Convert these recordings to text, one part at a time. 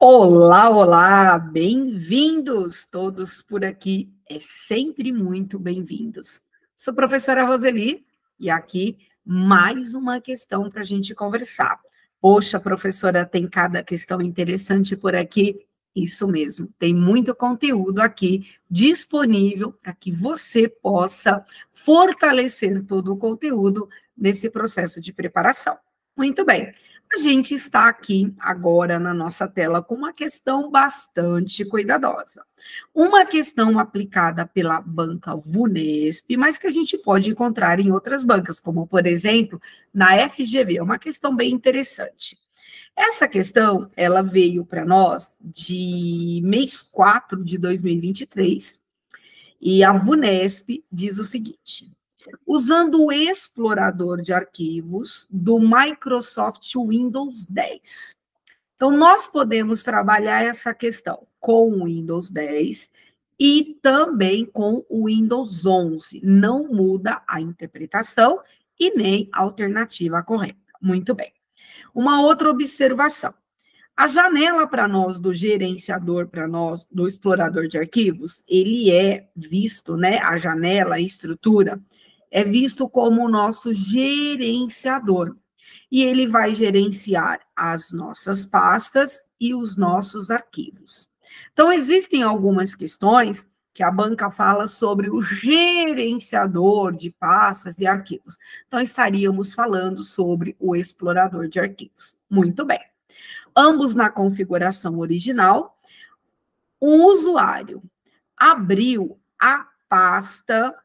Olá, olá, bem-vindos todos por aqui, é sempre muito bem-vindos. Sou a professora Roseli e aqui mais uma questão para a gente conversar. Poxa, professora, tem cada questão interessante por aqui. Isso mesmo, tem muito conteúdo aqui disponível para que você possa fortalecer todo o conteúdo nesse processo de preparação. Muito bem. A gente está aqui agora na nossa tela com uma questão bastante cuidadosa. Uma questão aplicada pela banca VUNESP, mas que a gente pode encontrar em outras bancas, como, por exemplo, na FGV. É uma questão bem interessante. Essa questão, ela veio para nós de mês 4 de 2023, e a VUNESP diz o seguinte: usando o explorador de arquivos do Microsoft Windows 10. Então, nós podemos trabalhar essa questão com o Windows 10 e também com o Windows 11. Não muda a interpretação e nem a alternativa correta. Muito bem. Uma outra observação. A janela para nós, do gerenciador para nós, do explorador de arquivos, ele é visto, né, a janela, a estrutura, é visto como o nosso gerenciador. E ele vai gerenciar as nossas pastas e os nossos arquivos. Então, existem algumas questões que a banca fala sobre o gerenciador de pastas e arquivos. Então, estaríamos falando sobre o explorador de arquivos. Muito bem. Ambos na configuração original, o usuário abriu a pasta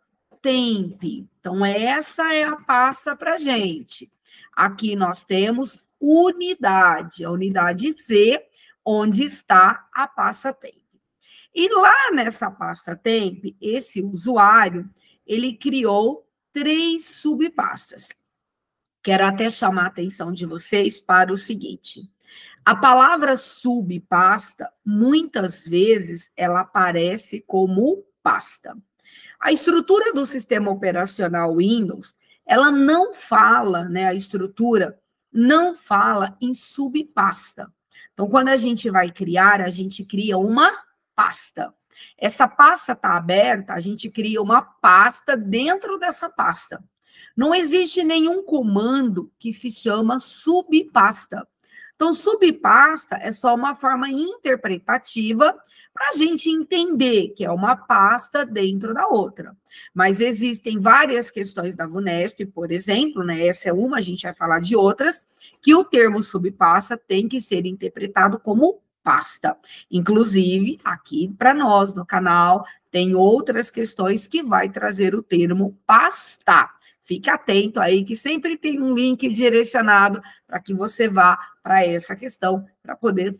temp. Então, essa é a pasta para a gente. Aqui nós temos unidade, a unidade C, onde está a pasta temp. E lá nessa pasta temp, esse usuário, ele criou 3 subpastas. Quero até chamar a atenção de vocês para o seguinte: a palavra subpasta, muitas vezes, ela aparece como pasta. A estrutura do sistema operacional Windows, ela não fala, né, a estrutura não fala em subpasta. Então, quando a gente vai criar, a gente cria uma pasta. Essa pasta está aberta, a gente cria uma pasta dentro dessa pasta. Não existe nenhum comando que se chama subpasta. Então, subpasta é só uma forma interpretativa para a gente entender que é uma pasta dentro da outra. Mas existem várias questões da VUNESP, por exemplo, né? Essa é uma, a gente vai falar de outras, que o termo subpasta tem que ser interpretado como pasta. Inclusive, aqui para nós no canal, tem outras questões que vai trazer o termo pasta. Fique atento aí, que sempre tem um link direcionado para que você vá para essa questão, para poder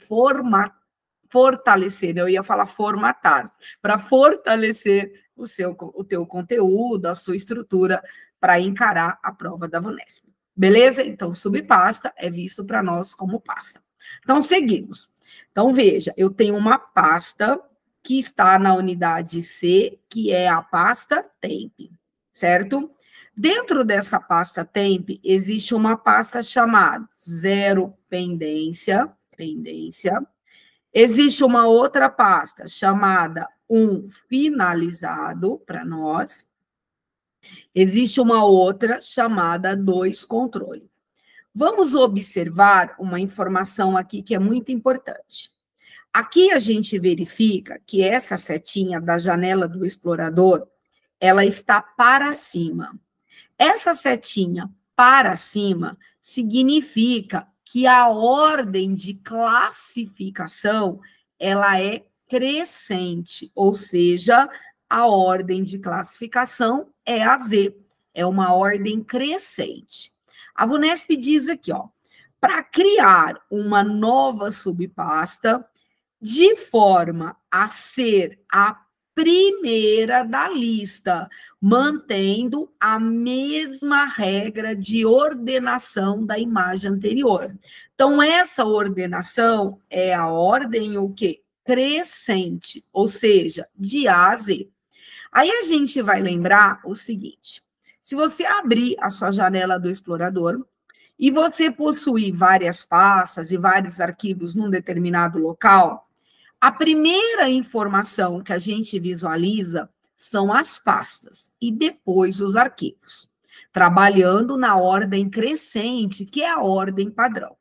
fortalecer, eu ia falar formatar, para fortalecer o teu conteúdo, a sua estrutura, para encarar a prova da VUNESP. Beleza? Então, subpasta é visto para nós como pasta. Então, seguimos. Então, veja, eu tenho uma pasta que está na unidade C, que é a pasta temp, certo? Dentro dessa pasta temp, existe uma pasta chamada zero pendência. Existe uma outra pasta chamada finalizado para nós. Existe uma outra chamada 2 controle. Vamos observar uma informação aqui que é muito importante. Aqui a gente verifica que essa setinha da janela do explorador, ela está para cima. Essa setinha para cima significa que a ordem de classificação, ela é crescente, ou seja, a ordem de classificação é a Z, é uma ordem crescente. A VUNESP diz aqui, ó, para criar uma nova subpasta, de forma a ser a primeira da lista, mantendo a mesma regra de ordenação da imagem anterior. Então, essa ordenação é a ordem o quê? Crescente, ou seja, de A a Z. Aí a gente vai lembrar o seguinte: se você abrir a sua janela do explorador e você possui várias pastas e vários arquivos num determinado local, a primeira informação que a gente visualiza são as pastas e depois os arquivos, trabalhando na ordem crescente, que é a ordem padrão.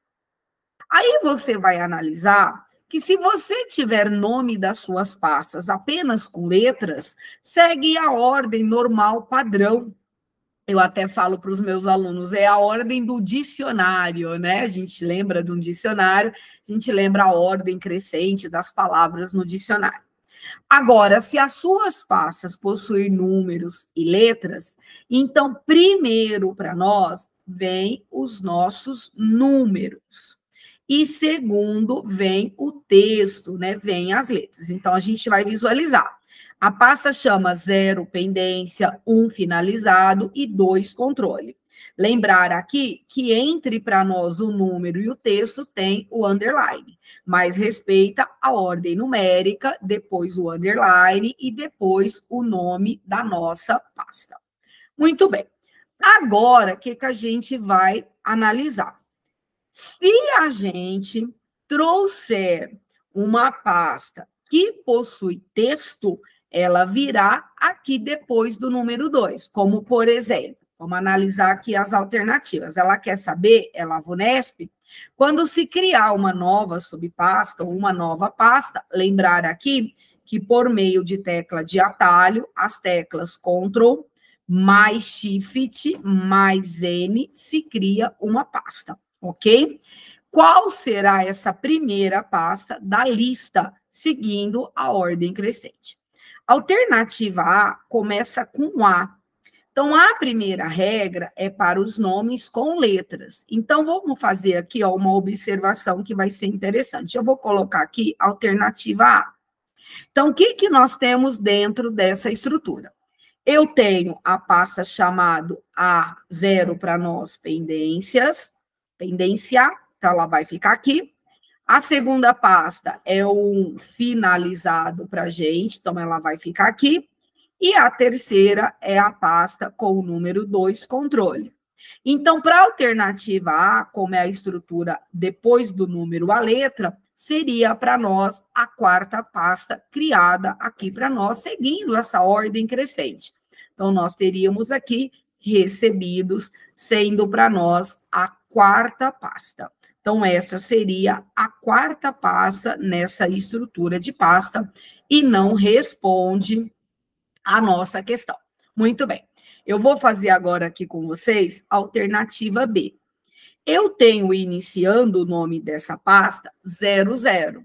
Aí você vai analisar que se você tiver nome das suas pastas apenas com letras, segue a ordem normal padrão. Eu até falo para os meus alunos, é a ordem do dicionário, né? A gente lembra de um dicionário, a gente lembra a ordem crescente das palavras no dicionário. Agora, se as suas pastas possuem números e letras, então, primeiro para nós, vem os nossos números. E segundo, vem o texto, né? Vem as letras. Então, a gente vai visualizar. A pasta chama 0 pendência, 1 finalizado e 2 controle. Lembrar aqui que entre para nós o número e o texto tem o underline, mas respeita a ordem numérica, depois o underline e depois o nome da nossa pasta. Muito bem. Agora, o que a gente vai analisar? Se a gente trouxer uma pasta que possui texto, ela virá aqui depois do número 2, como por exemplo, vamos analisar aqui as alternativas. Ela quer saber, ela VUNESP, quando se criar uma nova subpasta ou uma nova pasta, lembrar aqui que por meio de tecla de atalho, as teclas Ctrl mais Shift mais N se cria uma pasta, ok? Qual será essa primeira pasta da lista, seguindo a ordem crescente? Alternativa A começa com A. Então, a primeira regra é para os nomes com letras. Então, vamos fazer aqui ó, uma observação que vai ser interessante. Eu vou colocar aqui alternativa A. Então, o que nós temos dentro dessa estrutura? Eu tenho a pasta chamada A0 para nós, pendência, então ela vai ficar aqui. A segunda pasta é o finalizado para a gente, então ela vai ficar aqui. E a terceira é a pasta com o número 2, controle. Então, para a alternativa A, como é a estrutura depois do número a letra, seria para nós a quarta pasta criada aqui para nós, seguindo essa ordem crescente. Então, nós teríamos aqui recebidos, sendo para nós a quarta pasta. Então, essa seria a quarta pasta nessa estrutura de pasta e não responde a nossa questão. Muito bem. Eu vou fazer agora aqui com vocês a alternativa B. Eu tenho iniciando o nome dessa pasta 00.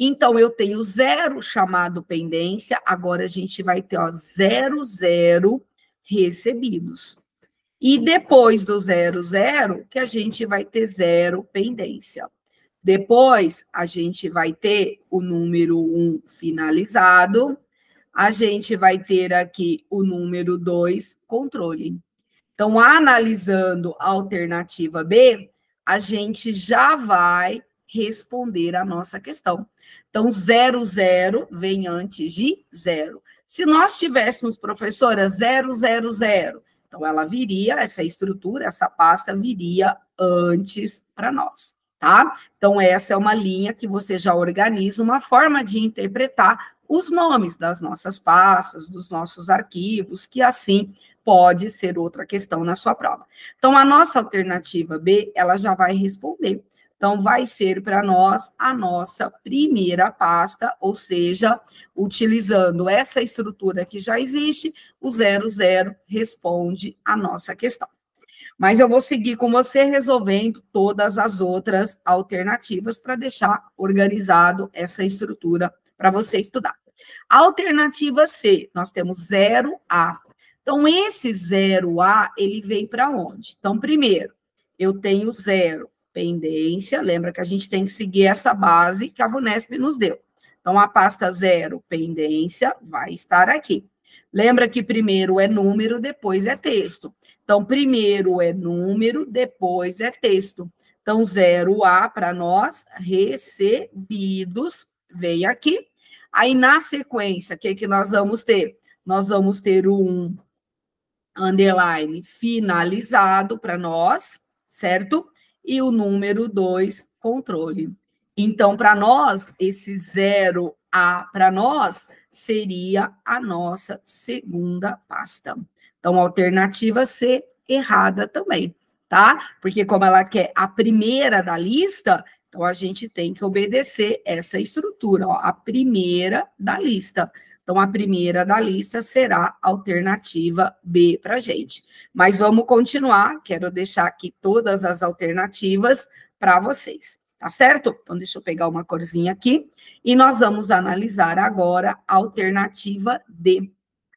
Então, eu tenho 0 chamado pendência, agora a gente vai ter ó, 00 recebidos. E depois do 00, que a gente vai ter 0 pendência. Depois, a gente vai ter o número 1 finalizado, a gente vai ter aqui o número 2, controle. Então, analisando a alternativa B, a gente já vai responder a nossa questão. Então, 00 vem antes de 0. Se nós tivéssemos, professora, 000, então ela viria, essa estrutura, essa pasta viria antes para nós, tá? Então, essa é uma linha que você já organiza, uma forma de interpretar os nomes das nossas pastas, dos nossos arquivos, que assim pode ser outra questão na sua prova. Então, a nossa alternativa B, ela já vai responder. Então, vai ser para nós a nossa primeira pasta, ou seja, utilizando essa estrutura que já existe, o 00 responde a nossa questão. Mas eu vou seguir com você resolvendo todas as outras alternativas para deixar organizado essa estrutura para você estudar. Alternativa C, nós temos 0A. Então, esse 0A, ele vem para onde? Então, primeiro, eu tenho 0, pendência, lembra que a gente tem que seguir essa base que a VUNESP nos deu. Então, a pasta 0, pendência, vai estar aqui. Lembra que primeiro é número, depois é texto. Então, primeiro é número, depois é texto. Então, 0A para nós, recebidos, vem aqui. Aí, na sequência, o que nós vamos ter? Nós vamos ter um underline finalizado para nós, certo? e o número 2, controle. Então, para nós, esse 0A para nós seria a nossa segunda pasta. Então, alternativa C, errada também, tá? Porque como ela quer a primeira da lista, então a gente tem que obedecer essa estrutura, ó, a primeira da lista. Então, a primeira da lista será a alternativa B para a gente. Mas vamos continuar, quero deixar aqui todas as alternativas para vocês, tá certo? Então, deixa eu pegar uma corzinha aqui, e nós vamos analisar agora a alternativa D.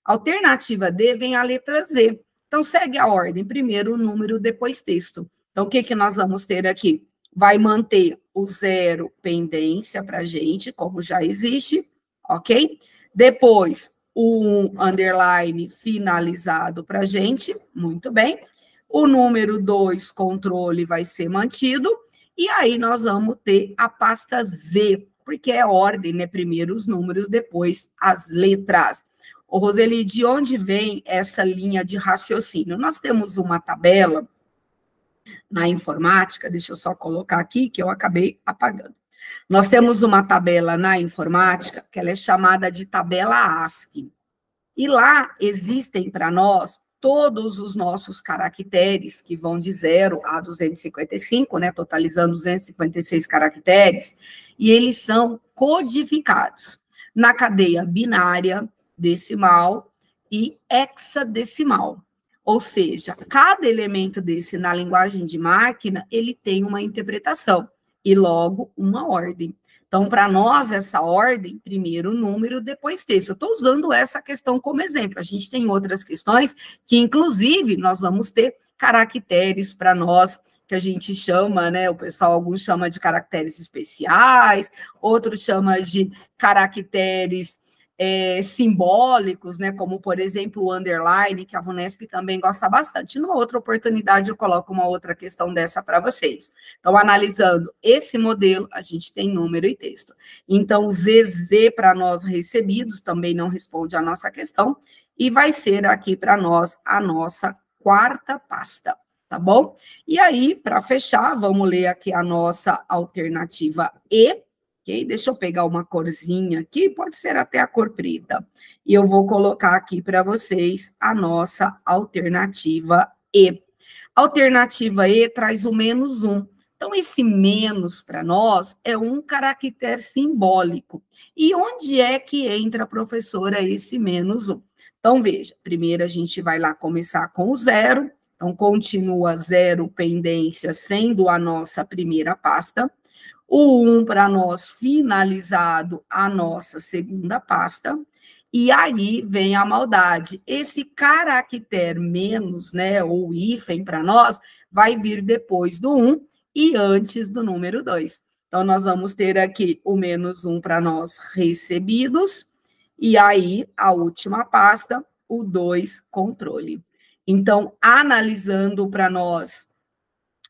Alternativa D vem a letra Z. Então, segue a ordem, primeiro o número, depois texto. Então, o que, que nós vamos ter aqui? Vai manter o 0 pendência para a gente, como já existe, ok? Depois, o underline finalizado para a gente, muito bem. O número 2, controle, vai ser mantido. E aí, nós vamos ter a pasta Z, porque é ordem, né? Primeiro os números, depois as letras. Ô, Roseli, de onde vem essa linha de raciocínio? Nós temos uma tabela na informática, deixa eu só colocar aqui, que eu acabei apagando. Nós temos uma tabela na informática, que ela é chamada de tabela ASCII. E lá existem para nós todos os nossos caracteres, que vão de 0 a 255, né, totalizando 256 caracteres, e eles são codificados na cadeia binária, decimal e hexadecimal. Ou seja, cada elemento desse na linguagem de máquina, ele tem uma interpretação e logo uma ordem. Então, para nós, essa ordem, primeiro número, depois texto. Eu estou usando essa questão como exemplo. A gente tem outras questões que, inclusive, nós vamos ter caracteres para nós, que a gente chama, né? O pessoal, alguns chama de caracteres especiais, outros chama de caracteres simbólicos, né, como, por exemplo, o underline, que a VUNESP também gosta bastante. Numa outra oportunidade, eu coloco uma outra questão dessa para vocês. Então, analisando esse modelo, a gente tem número e texto. Então, ZZ para nós recebidos também não responde a nossa questão, e vai ser aqui para nós a nossa quarta pasta, tá bom? E aí, para fechar, vamos ler aqui a nossa alternativa E. Okay? Deixa eu pegar uma corzinha aqui, pode ser até a cor preta. E eu vou colocar aqui para vocês a nossa alternativa E. Alternativa E traz o menos 1. Então, esse menos para nós é um caractere simbólico. E onde é que entra, professora, esse menos 1? Então, veja, primeiro a gente vai lá começar com o 0. Então, continua 0 pendência sendo a nossa primeira pasta. O 1 para nós finalizado a nossa segunda pasta, e aí vem a maldade. Esse caractere menos, né, ou hífen para nós, vai vir depois do 1 e antes do número 2. Então, nós vamos ter aqui o menos 1 para nós recebidos, e aí a última pasta, o 2, controle. Então, analisando para nós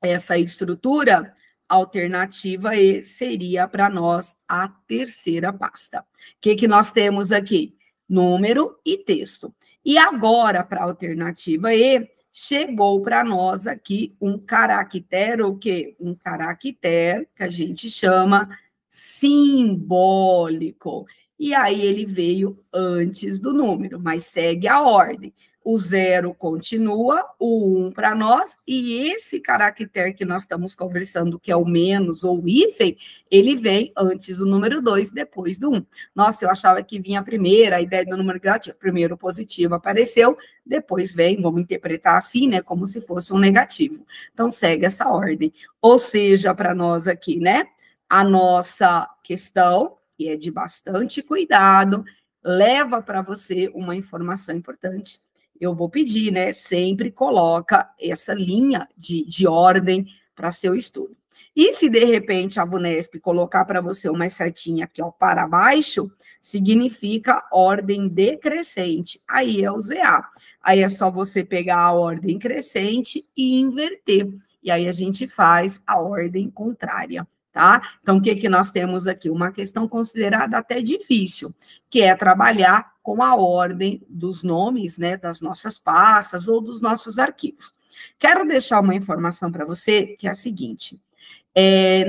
essa estrutura, a alternativa E seria para nós a terceira pasta. O que nós temos aqui? Número e texto. E agora, para a alternativa E, chegou para nós aqui um caractere, o quê? Um caractere que a gente chama simbólico. E aí ele veio antes do número, mas segue a ordem. O 0 continua, o 1 para nós, e esse caractere que nós estamos conversando, que é o menos ou o hífen, ele vem antes do número 2, depois do 1. Nossa, eu achava que vinha primeiro, a ideia do número negativo. Primeiro o positivo apareceu, depois vem, vamos interpretar assim, né, como se fosse um negativo. Então, segue essa ordem. Ou seja, para nós aqui, né, a nossa questão, que é de bastante cuidado, leva para você uma informação importante. Eu vou pedir, né? Sempre coloca essa linha de ordem para seu estudo. E se, de repente, a VUNESP colocar para você uma setinha aqui, ó, para baixo, significa ordem decrescente. Aí é o ZA. Aí é só você pegar a ordem crescente e inverter. E aí a gente faz a ordem contrária. Tá? Então, o que nós temos aqui? Uma questão considerada até difícil, que é trabalhar com a ordem dos nomes, né, das nossas pastas ou dos nossos arquivos. Quero deixar uma informação para você, que é a seguinte.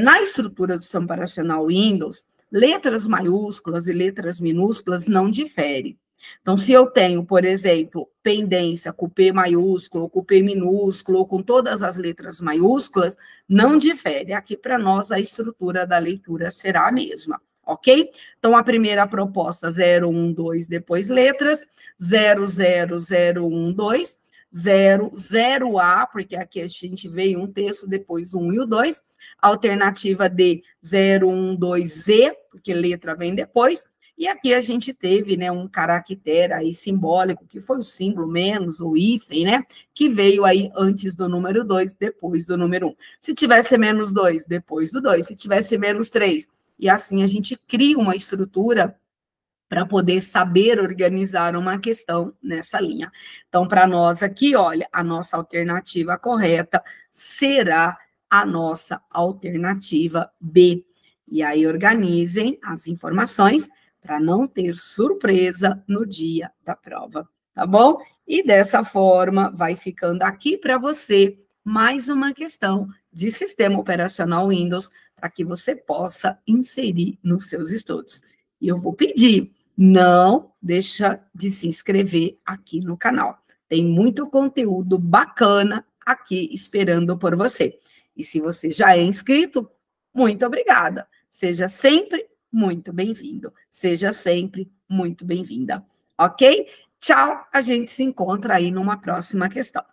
Na estrutura do sistema operacional Windows, letras maiúsculas e letras minúsculas não diferem. Então, se eu tenho, por exemplo, pendência com P maiúsculo, com P minúsculo, ou com todas as letras maiúsculas, não difere. Aqui, para nós, a estrutura da leitura será a mesma, ok? Então, a primeira proposta, 0, 1, 2, depois letras, 0, 0, 0, 1, 2, 0, 0A, porque aqui a gente veio um texto, depois 1 e o 2, alternativa D, 0, 1, 2Z, porque letra vem depois, e aqui a gente teve, né, um caractere aí simbólico, que foi o símbolo menos, o hífen, né, que veio aí antes do número 2, depois do número 1. Se tivesse menos 2, depois do 2. Se tivesse menos 3, e assim a gente cria uma estrutura para poder saber organizar uma questão nessa linha. Então, para nós aqui, olha, a nossa alternativa correta será a nossa alternativa B. E aí, organizem as informações para não ter surpresa no dia da prova, tá bom? E dessa forma, vai ficando aqui para você mais uma questão de sistema operacional Windows para que você possa inserir nos seus estudos. E eu vou pedir, não deixa de se inscrever aqui no canal. Tem muito conteúdo bacana aqui esperando por você. E se você já é inscrito, muito obrigada. Seja sempre muito bem-vindo. Seja sempre muito bem-vinda. Ok? Tchau, a gente se encontra aí numa próxima questão.